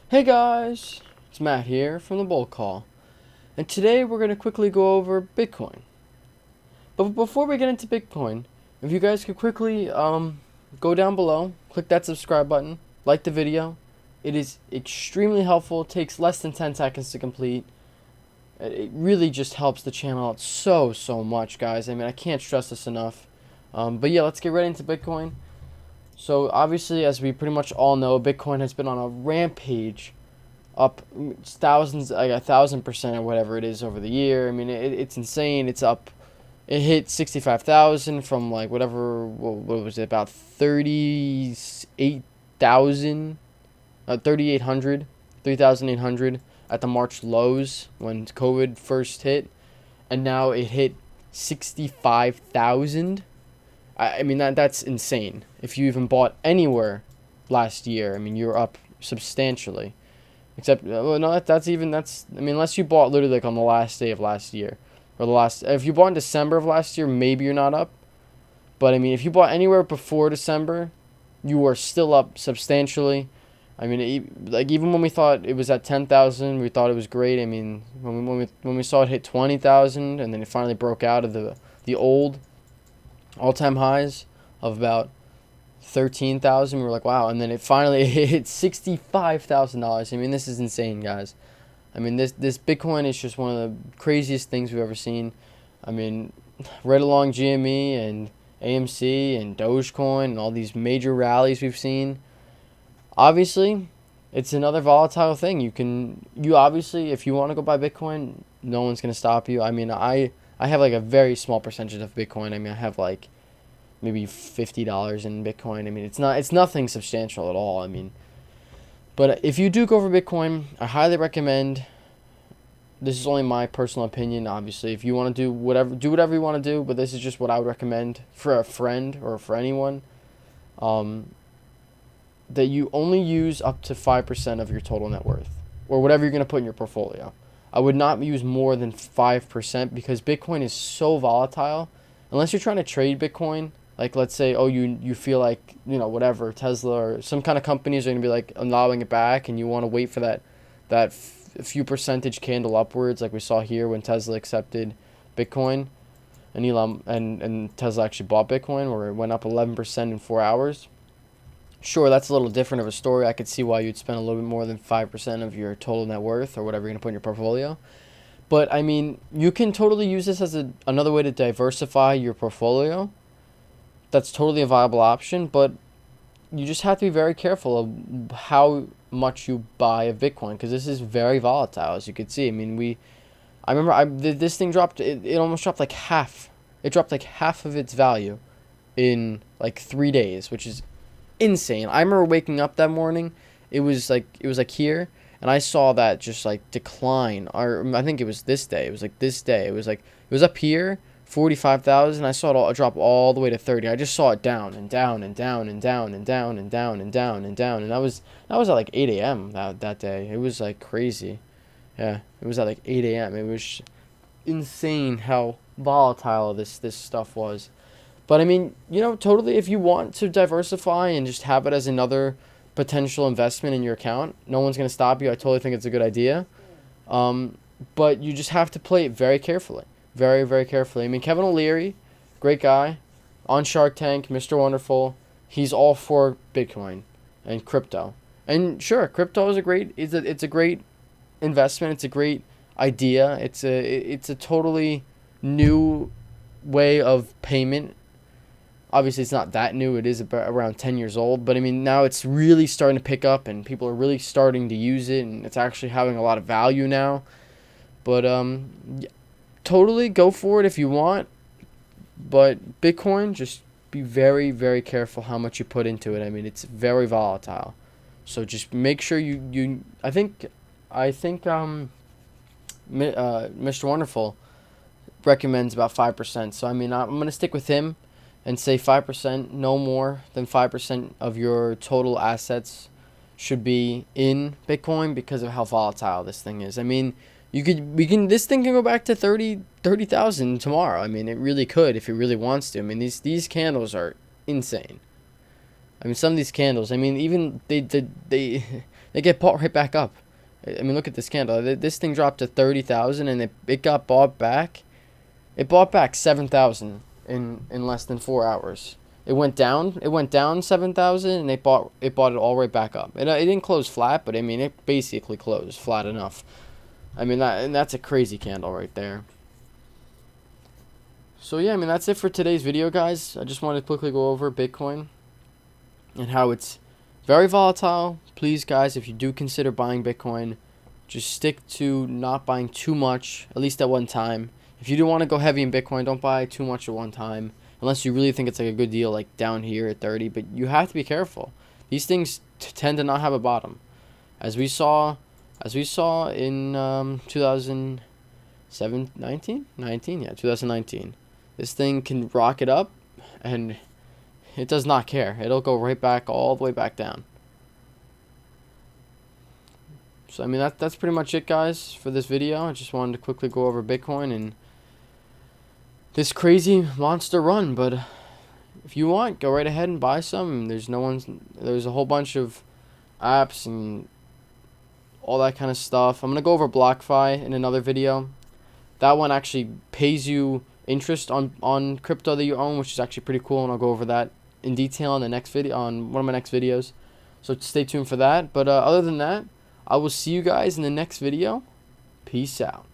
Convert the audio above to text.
Hey guys, it's Matt here from the Bull Call, and today we're going to quickly go over Bitcoin. But before we get into Bitcoin, if you guys could quickly go down below, click that subscribe button, like the video. It is extremely helpful, it takes less than 10 seconds to complete. It really just helps the channel out so much, guys. I mean, I can't stress this enough. But yeah, let's get right into Bitcoin. So obviously, as we pretty much all know, Bitcoin has been on a rampage, up thousands, like 1,000% or whatever it is over the year. I mean, it's insane. It's up. It hit 65,000 from like whatever. What was it? About 38,000, 3,800, 3,800 at the March lows when COVID first hit, and now it hit 65,000. I mean that's insane. If you even bought anywhere last year, I mean you're up substantially. Except well, no, that's I mean unless you bought literally like on the last day of last year, or the last, if you bought in December of last year, maybe you're not up. But I mean if you bought anywhere before December, you are still up substantially. I mean like even when we thought it was at 10,000, we thought it was great. I mean when we saw it hit 20,000 and then it finally broke out of the old all-time highs of about 13,000. We were like, wow. And then it finally hit $65,000. I mean, this is insane, guys. I mean, this Bitcoin is just one of the craziest things we've ever seen. I mean, right along GME and AMC and Dogecoin and all these major rallies we've seen. Obviously, it's another volatile thing. You obviously, if you want to go buy Bitcoin, no one's going to stop you. I mean, I have like a very small percentage of Bitcoin. I mean, I have like maybe $50 in Bitcoin. I mean, it's nothing substantial at all. I mean, but if you do go for Bitcoin, I highly recommend. This is only my personal opinion, obviously. If you want to do whatever you want to do, but this is just what I would recommend for a friend or for anyone. That you only use up to 5% of your total net worth, or whatever you're going to put in your portfolio. I would not use more than 5% because Bitcoin is so volatile. Unless you're trying to trade Bitcoin, like let's say, oh, you feel like, whatever, Tesla or some kind of companies are going to be like allowing it back and you want to wait for that few percentage candle upwards like we saw here when Tesla accepted Bitcoin and and Tesla actually bought Bitcoin where it went up 11% in 4 hours. Sure, that's a little different of a story. I could see why you'd spend a little bit more than 5% of your total net worth or whatever you're going to put in your portfolio. But, I mean, you can totally use this as another way to diversify your portfolio. That's totally a viable option, but you just have to be very careful of how much you buy of Bitcoin because this is very volatile, as you can see. I mean, I remember this thing dropped, it almost dropped like half. It dropped like half of its value in like 3 days, which is insane. I remember waking up that morning. It was like here, and I saw that just like decline. Or I think it was this day. It was like this day. It was up here, 45,000. I saw it drop all the way to 30. I just saw it down and down and down and down and down and down and down and down. And that was at like 8 a.m. that day. It was like crazy. Yeah, it was at like 8 a.m. It was insane how volatile this stuff was. But I mean, totally, if you want to diversify and just have it as another potential investment in your account, no one's going to stop you. I totally think it's a good idea. But you just have to play it very carefully. Very, very carefully. I mean, Kevin O'Leary, great guy, on Shark Tank, Mr. Wonderful, he's all for Bitcoin and crypto. And sure, crypto is it's a great investment. It's a great idea. It's a totally new way of payment. Obviously, it's not that new. It is around 10 years old. But, I mean, now it's really starting to pick up, and people are really starting to use it, and it's actually having a lot of value now. But, totally go for it if you want. But Bitcoin, just be very, very careful how much you put into it. I mean, it's very volatile. So just make sure you I think Mr. Wonderful recommends about 5%. So, I mean, I'm going to stick with him and say 5%, no more than 5% of your total assets should be in Bitcoin because of how volatile this thing is. I mean, this thing can go back to 30,000 tomorrow. I mean, it really could if it really wants to. I mean, these candles are insane. I mean, some of these candles, I mean, even they they get bought right back up. I mean, look at this candle. This thing dropped to 30,000 and it got bought back. It bought back 7,000 in less than 4 hours. It went down 7,000 and it bought it all right back up. It didn't close flat, but I mean, it basically closed flat enough. I mean, that's a crazy candle right there. So yeah, I mean, that's it for today's video, guys. I just wanted to quickly go over Bitcoin and how it's very volatile. Please, guys, if you do consider buying Bitcoin, just stick to not buying too much, at least at one time. If you do want to go heavy in Bitcoin, don't buy too much at one time, unless you really think it's like a good deal, like down here at 30. But you have to be careful. These things tend to not have a bottom, as we saw in 2019. This thing can rocket up, and it does not care. It'll go right back, all the way back down. So I mean, that's pretty much it, guys, for this video. I just wanted to quickly go over Bitcoin and this crazy monster run. But if you want, go right ahead and buy some. There's a whole bunch of apps and all that kind of stuff. I'm gonna go over BlockFi in another video. That one actually pays you interest on crypto that you own, which is actually pretty cool, and I'll go over that in detail in the next video, on one of my next videos. So stay tuned for that. But other than that, I will see you guys in the next video. Peace out.